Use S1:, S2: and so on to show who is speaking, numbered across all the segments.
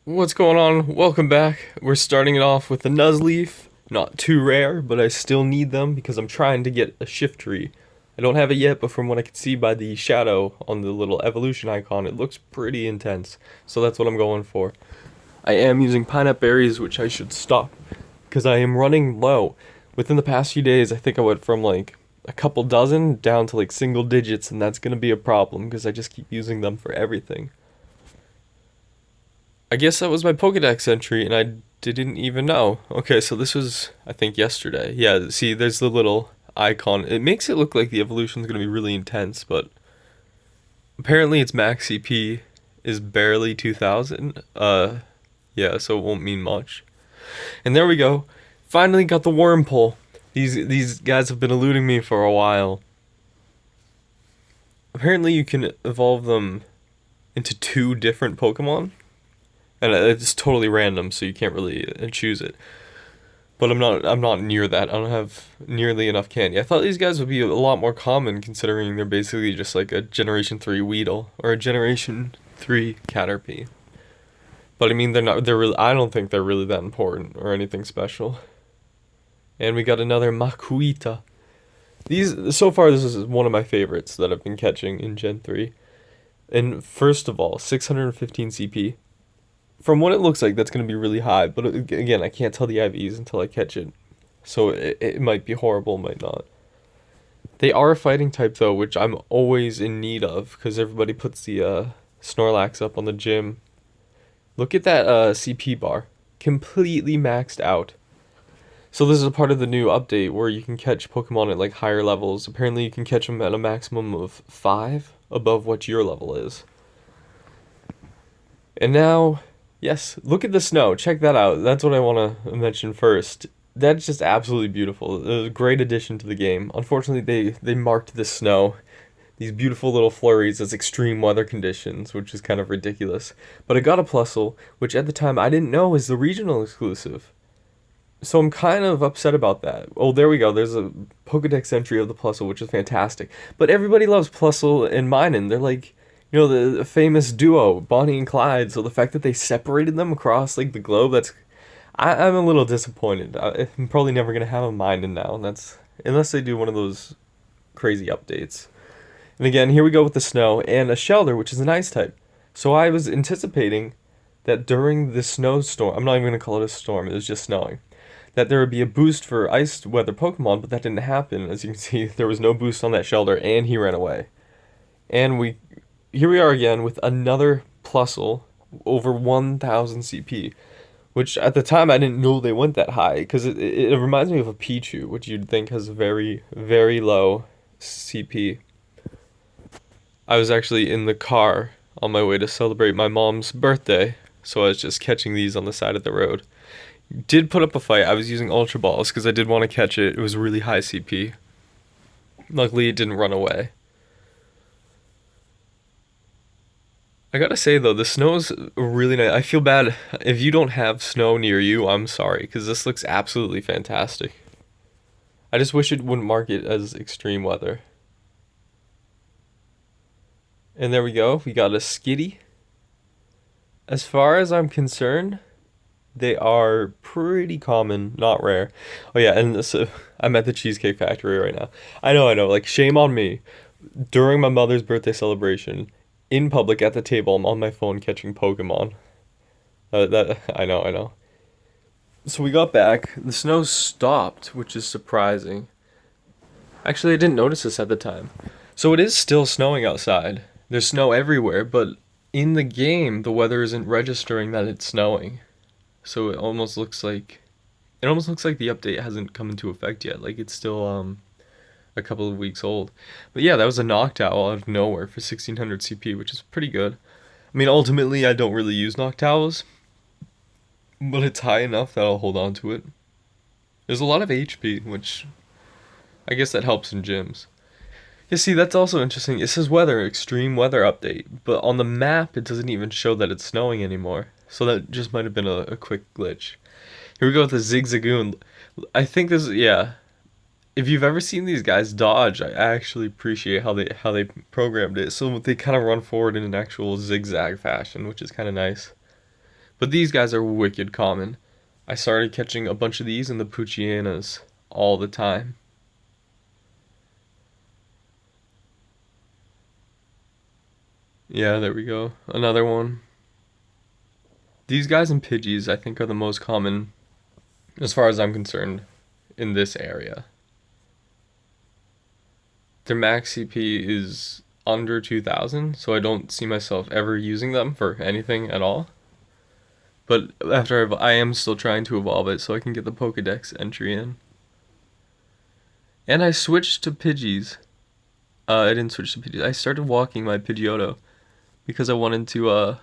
S1: What's going on? Welcome back. We're starting it off with the Nuzleaf. Not too rare, but I still need them because I'm trying to get a shift tree. I don't have it yet, but from what I can see by the shadow on the little evolution icon, it looks pretty intense. So that's what I'm going for. I am using pineapple berries, which I should stop because I am running low. Within the past few days, I think I went from like a couple dozen down to like single digits, and that's going to be a problem because I just keep using them for everything. I guess that was my Pokedex entry, and I didn't even know. Okay, so this was, I think, yesterday. Yeah, see, there's the little icon. It makes it look like the evolution's gonna be really intense, but apparently its max CP is barely 2,000. Yeah, so it won't mean much. And there we go. Finally got the Wormpole. These guys have been eluding me for a while. Apparently you can evolve them into two different Pokemon. And it's totally random, so you can't really choose it. But I'm not near that. I don't have nearly enough candy. I thought these guys would be a lot more common, considering they're basically just like a Generation 3 Weedle or a Generation 3 Caterpie. But I mean, they're not. They're really. I don't think they're really that important or anything special. And we got another Makuita. These so far, this is one of my favorites that I've been catching in Gen 3. And first of all, 615 CP. From what it looks like, that's going to be really high, but again, I can't tell the IVs until I catch it. So it might be horrible, might not. They are a fighting type, though, which I'm always in need of, because everybody puts the Snorlax up on the gym. Look at that CP bar. Completely maxed out. So this is a part of the new update where you can catch Pokemon at like higher levels. Apparently you can catch them at a maximum of 5 above what your level is. And now... Yes, look at the snow. Check that out. That's what I want to mention first. That's just absolutely beautiful. It was a great addition to the game. Unfortunately, they marked the snow, these beautiful little flurries, as extreme weather conditions, which is kind of ridiculous. But I got a Plusle, which at the time I didn't know is the regional exclusive. So I'm kind of upset about that. Oh, there we go. There's a Pokedex entry of the Plusle, which is fantastic. But everybody loves Plusle and Minun. They're like... You know, the famous duo, Bonnie and Clyde, so the fact that they separated them across, like, the globe, that's... I'm a little disappointed. I'm probably never going to have a Minun now, and that's... Unless they do one of those crazy updates. And again, here we go with the snow, and a Shelter, which is an ice type. So I was anticipating that during the snowstorm... I'm not even going to call it a storm, it was just snowing. That there would be a boost for ice weather Pokemon, but that didn't happen. As you can see, there was no boost on that Shelter, and he ran away. And here we are again with another Plusle over 1,000 CP, which at the time I didn't know they went that high, because it reminds me of a Pichu, which you'd think has very, very low CP. I was actually in the car on my way to celebrate my mom's birthday, so I was just catching these on the side of the road. Did put up a fight. I was using Ultra Balls because I did want to catch it. It was really high CP. Luckily, it didn't run away. I gotta say though, the snow's really nice. I feel bad if you don't have snow near you. I'm sorry, because this looks absolutely fantastic. I just wish it wouldn't mark it as extreme weather. And there we go. We got a Skitty. As far as I'm concerned, they are pretty common, not rare. Oh yeah, and so I'm at the Cheesecake Factory right now. I know. Like, shame on me. During my mother's birthday celebration, in public at the table, I'm on my phone catching Pokemon. I know. So we got back. The snow stopped, which is surprising. Actually, I didn't notice this at the time. So it is still snowing outside. There's snow everywhere, but in the game, the weather isn't registering that it's snowing. So it almost looks like the update hasn't come into effect yet. Like, it's still a couple of weeks old. But yeah, that was a Noctowl out of nowhere for 1,600 CP, which is pretty good. I mean, ultimately, I don't really use Noctowls, but it's high enough that I'll hold on to it. There's a lot of HP, which I guess that helps in gyms. You see, that's also interesting. It says weather, extreme weather update, but on the map, it doesn't even show that it's snowing anymore. So that just might have been a quick glitch. Here we go with the Zigzagoon. I think this, yeah. If you've ever seen these guys dodge, I actually appreciate how they programmed it. So they kind of run forward in an actual zigzag fashion, which is kind of nice. But these guys are wicked common. I started catching a bunch of these in the Puchianas all the time. Yeah, there we go. Another one. These guys and Pidgeys, I think, are the most common, as far as I'm concerned, in this area. Their max CP is under 2,000, so I don't see myself ever using them for anything at all. But I am still trying to evolve it so I can get the Pokedex entry in. And I switched to Pidgeys. I didn't switch to Pidgeys. I started walking my Pidgeotto because I wanted to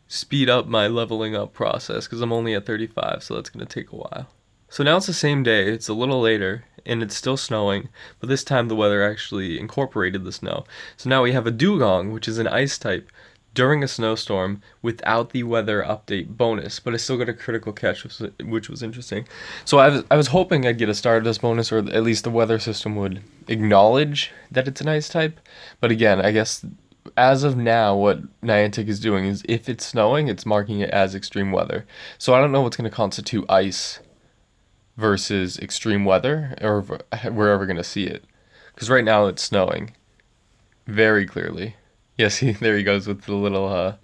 S1: speed up my leveling up process because I'm only at 35, so that's going to take a while. So now it's the same day, it's a little later, and it's still snowing, but this time the weather actually incorporated the snow. So now we have a Dugong, which is an ice type, during a snowstorm without the weather update bonus, but I still got a critical catch, which was interesting. So I was hoping I'd get a Stardust bonus, or at least the weather system would acknowledge that it's an ice type. But again, I guess as of now, what Niantic is doing is if it's snowing, it's marking it as extreme weather. So I don't know what's going to constitute ice versus extreme weather, or if we're ever going to see it. Because right now it's snowing very clearly. Yes, there he goes with the little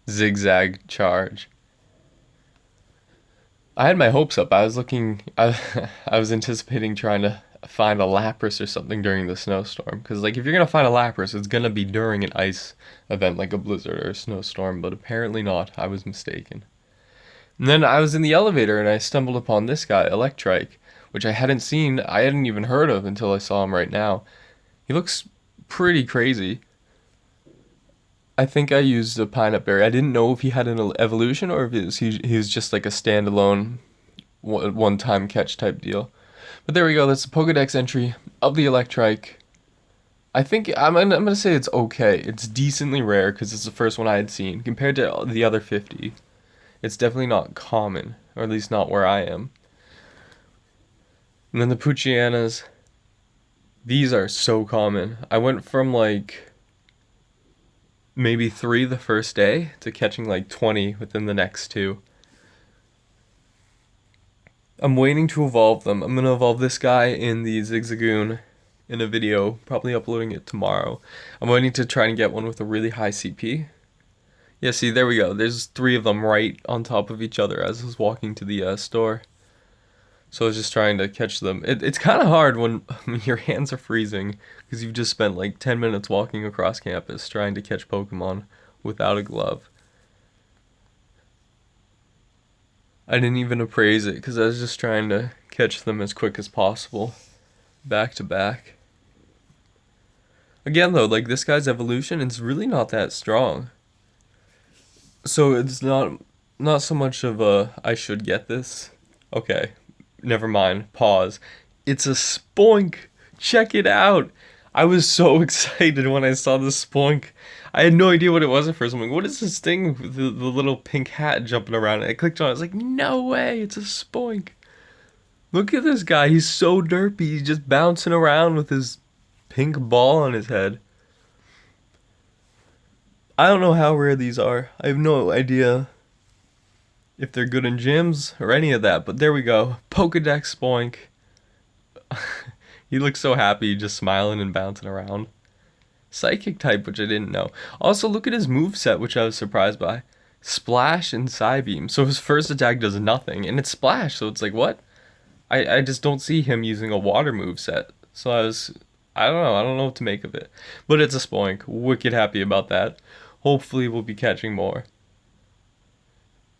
S1: zigzag charge. I had my hopes up. I was anticipating trying to find a Lapras or something during the snowstorm. Because, like, if you're going to find a Lapras, it's going to be during an ice event like a blizzard or a snowstorm. But apparently not. I was mistaken. And then I was in the elevator and I stumbled upon this guy, Electrike, which I hadn't seen. I hadn't even heard of until I saw him right now. He looks pretty crazy. I think I used a Pineapple Berry. I didn't know if he had an evolution or if he was just like a standalone one-time catch type deal. But there we go. That's the Pokedex entry of the Electrike. I think I'm gonna say it's okay. It's decently rare because it's the first one I had seen compared to the other 50. It's definitely not common, or at least not where I am. And then the Puchianas. These are so common. I went from like maybe 3 the first day to catching like 20 within the next 2. I'm waiting to evolve them. I'm going to evolve this guy in the Zigzagoon in a video, probably uploading it tomorrow. I'm waiting to try and get one with a really high CP. Yeah, see, there we go. There's 3 of them right on top of each other as I was walking to the store. So I was just trying to catch them. It's kind of hard when your hands are freezing because you've just spent like 10 minutes walking across campus trying to catch Pokemon without a glove. I didn't even appraise it because I was just trying to catch them as quick as possible, back to back. Again though, like this guy's evolution, it's really not that strong. So it's not so much of a I should get this. Okay. Never mind. Pause. It's a Spoink. Check it out. I was so excited when I saw the Spoink. I had no idea what it was at first. I'm like, what is this thing with the little pink hat jumping around? And I clicked on it. I was like, no way. It's a Spoink. Look at this guy. He's so derpy. He's just bouncing around with his pink ball on his head. I don't know how rare these are. I have no idea if they're good in gyms or any of that, but there we go. Pokedex Spoink. He looks so happy, just smiling and bouncing around. Psychic type, which I didn't know. Also, look at his moveset, which I was surprised by. Splash and Psybeam. So his first attack does nothing, and it's Splash, so it's like, what? I just don't see him using a water moveset. So I don't know what to make of it. But it's a Spoink. Wicked happy about that. Hopefully we'll be catching more.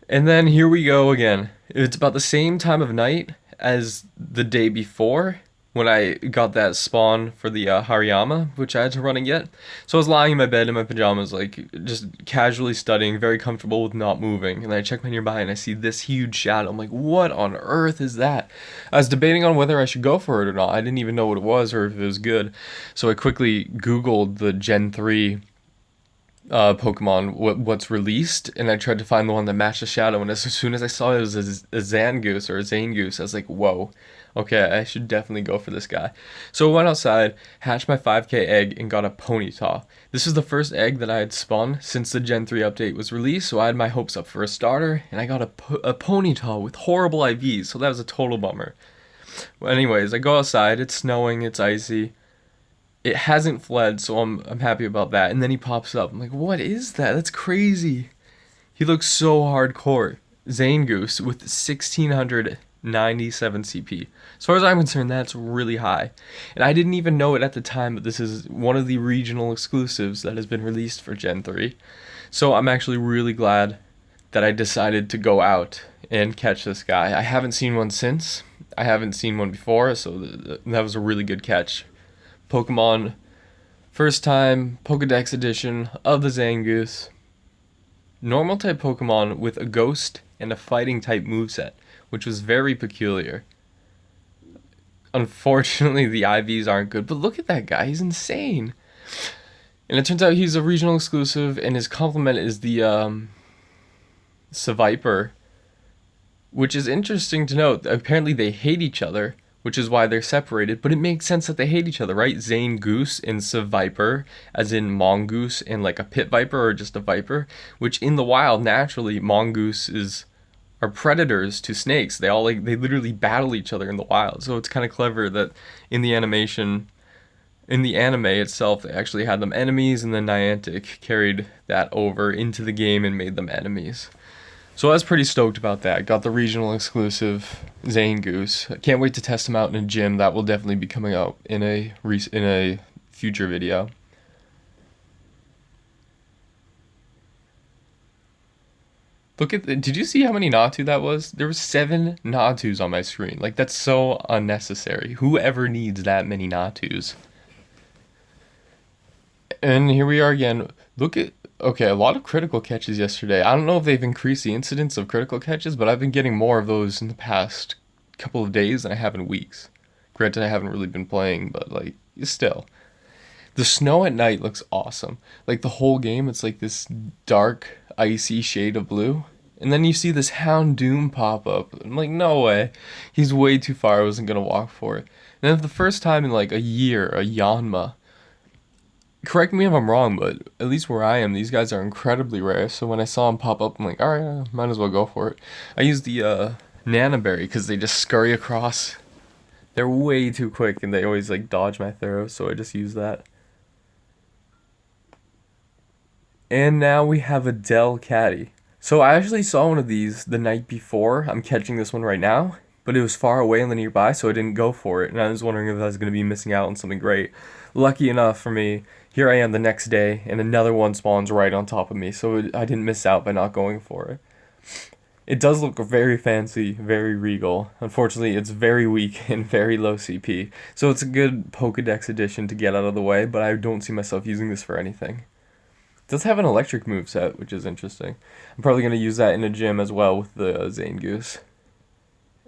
S1: And then here we go again. It's about the same time of night as the day before when I got that spawn for the Hariyama, which I had to run and get. So I was lying in my bed in my pajamas, like just casually studying, very comfortable with not moving. And I check my nearby and I see this huge shadow. I'm like, what on earth is that? I was debating on whether I should go for it or not. I didn't even know what it was or if it was good. So I quickly Googled the Gen 3 Pokemon what's released, and I tried to find the one that matched the shadow. And as soon as I saw it was a Zangoose or a Zangoose, I was like, whoa, okay, I should definitely go for this guy. So I went outside, hatched my 5K egg, and got a Ponyta. This is the first egg that I had spun since the Gen 3 update was released, so I had my hopes up for a starter, and I got a Ponyta with horrible IVs, so that was a total bummer. Well, anyways, I go outside, it's snowing, it's icy. It hasn't fled, so I'm happy about that. And then he pops up. I'm like, what is that? That's crazy. He looks so hardcore. Zangoose with 1697 CP. As far as I'm concerned, that's really high. And I didn't even know it at the time, but this is one of the regional exclusives that has been released for Gen 3. So I'm actually really glad that I decided to go out and catch this guy. I haven't seen one since. I haven't seen one before, so that was a really good catch. Pokemon first time Pokedex edition of the Zangoose. Normal type Pokemon with a ghost and a fighting type moveset, which was very peculiar. Unfortunately, the IVs aren't good, but look at that guy, he's insane. And it turns out he's a regional exclusive, and his complement is the Seviper, which is interesting to note. Apparently they hate each other, which is why they're separated, but it makes sense that they hate each other, right? Zangoose and Seviper, as in mongoose and like a pit viper or just a viper, which in the wild, naturally, mongooses are predators to snakes. They literally battle each other in the wild. So it's kind of clever that in the anime itself, they actually had them enemies, and then Niantic carried that over into the game and made them enemies. So I was pretty stoked about that. Got the regional exclusive Zangoose. I can't wait to test him out in a gym. That will definitely be coming out in a future video. Did you see how many Natu that was? There were 7 Natus on my screen. Like, that's so unnecessary. Whoever needs that many Natus? And here we are again. Okay, a lot of critical catches yesterday. I don't know if they've increased the incidence of critical catches, but I've been getting more of those in the past couple of days than I have in weeks. Granted, I haven't really been playing, but like, still. The snow at night looks awesome. Like, the whole game, it's like this dark, icy shade of blue. And then you see this Houndoom pop up. I'm like, no way. He's way too far. I wasn't going to walk for it. And then for the first time in like a year, a Yanma. Correct me if I'm wrong, but at least where I am, these guys are incredibly rare. So when I saw them pop up, I'm like, alright, might as well go for it. I used the Nanaberry because they just scurry across. They're way too quick and they always like dodge my throws, so I just use that. And now we have a Delcatty. So I actually saw one of these the night before. I'm catching this one right now, but it was far away in the nearby, so I didn't go for it. And I was wondering if I was going to be missing out on something great. Lucky enough for me, here I am the next day, and another one spawns right on top of me, so I didn't miss out by not going for it. It does look very fancy, very regal. Unfortunately, it's very weak and very low CP, so it's a good Pokedex addition to get out of the way, but I don't see myself using this for anything. It does have an electric moveset, which is interesting. I'm probably going to use that in a gym as well with the Zangoose.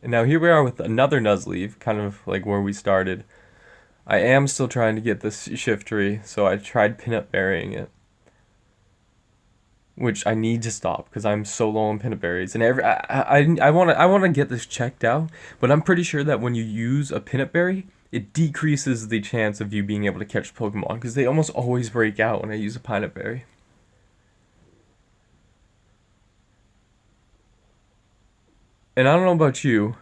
S1: And now here we are with another Nuzleaf, kind of like where we started. I am still trying to get this Shiftry, so I tried Pinup Berrying it. Which I need to stop, because I'm so low on Pinup Berries. And I want to get this checked out, but I'm pretty sure that when you use a Pinup Berry, it decreases the chance of you being able to catch Pokemon, because they almost always break out when I use a Pinup Berry. And I don't know about you,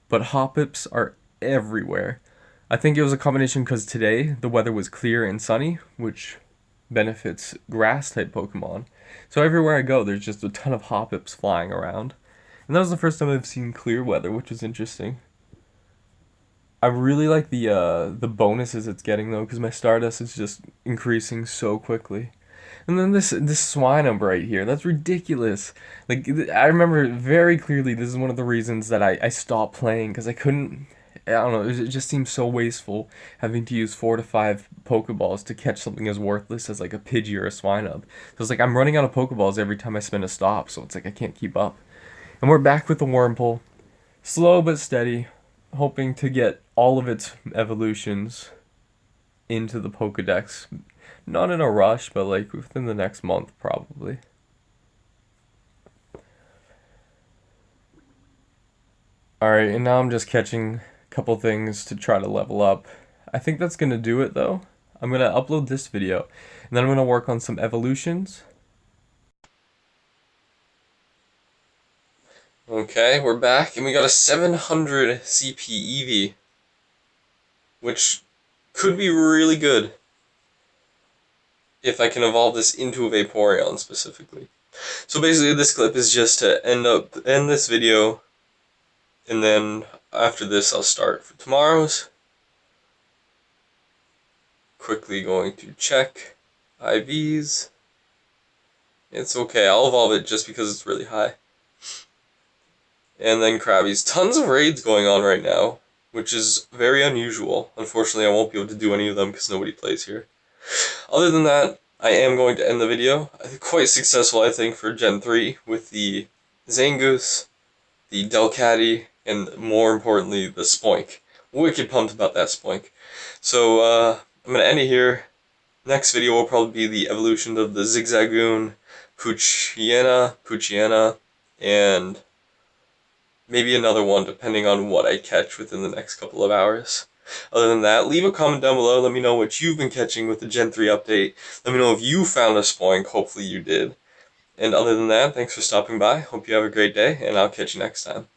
S1: but Hoppips are everywhere. I think it was a combination because today the weather was clear and sunny, which benefits grass-type Pokemon. So everywhere I go, there's just a ton of Hoppips flying around. And that was the first time I've seen clear weather, which was interesting. I really like the bonuses it's getting, though, because my Stardust is just increasing so quickly. And then this Swinub right here, that's ridiculous. Like, I remember very clearly this is one of the reasons that I stopped playing, because I couldn't... I don't know, it just seems so wasteful having to use 4 to 5 Pokeballs to catch something as worthless as like a Pidgey or a Swinub. So it's like I'm running out of Pokeballs every time I spin a stop, so it's like I can't keep up. And we're back with the Wurmple. Slow but steady, hoping to get all of its evolutions into the Pokedex. Not in a rush, but like within the next month probably. Alright, and now I'm just catching a couple things to try to level up. I think that's gonna do it though. I'm gonna upload this video, and then I'm gonna work on some evolutions. Okay, we're back, and we got a 700 CP Eevee, which could be really good if I can evolve this into a Vaporeon specifically. So basically, this clip is just to end this video, and then after this, I'll start for tomorrow's. Quickly going to check IVs. It's okay, I'll evolve it just because it's really high. And then Krabby's. Tons of raids going on right now, which is very unusual. Unfortunately, I won't be able to do any of them because nobody plays here. Other than that, I am going to end the video. Quite successful, I think, for Gen 3 with the Zangoose, the DELCATTY, and more importantly, the Spoink. Wicked pumped about that Spoink. So, I'm going to end it here. Next video will probably be the evolution of the Zigzagoon, Poochyena, and maybe another one depending on what I catch within the next couple of hours. Other than that, leave a comment down below. Let me know what you've been catching with the Gen 3 update. Let me know if you found a Spoink. Hopefully you did. And other than that, thanks for stopping by. Hope you have a great day, and I'll catch you next time.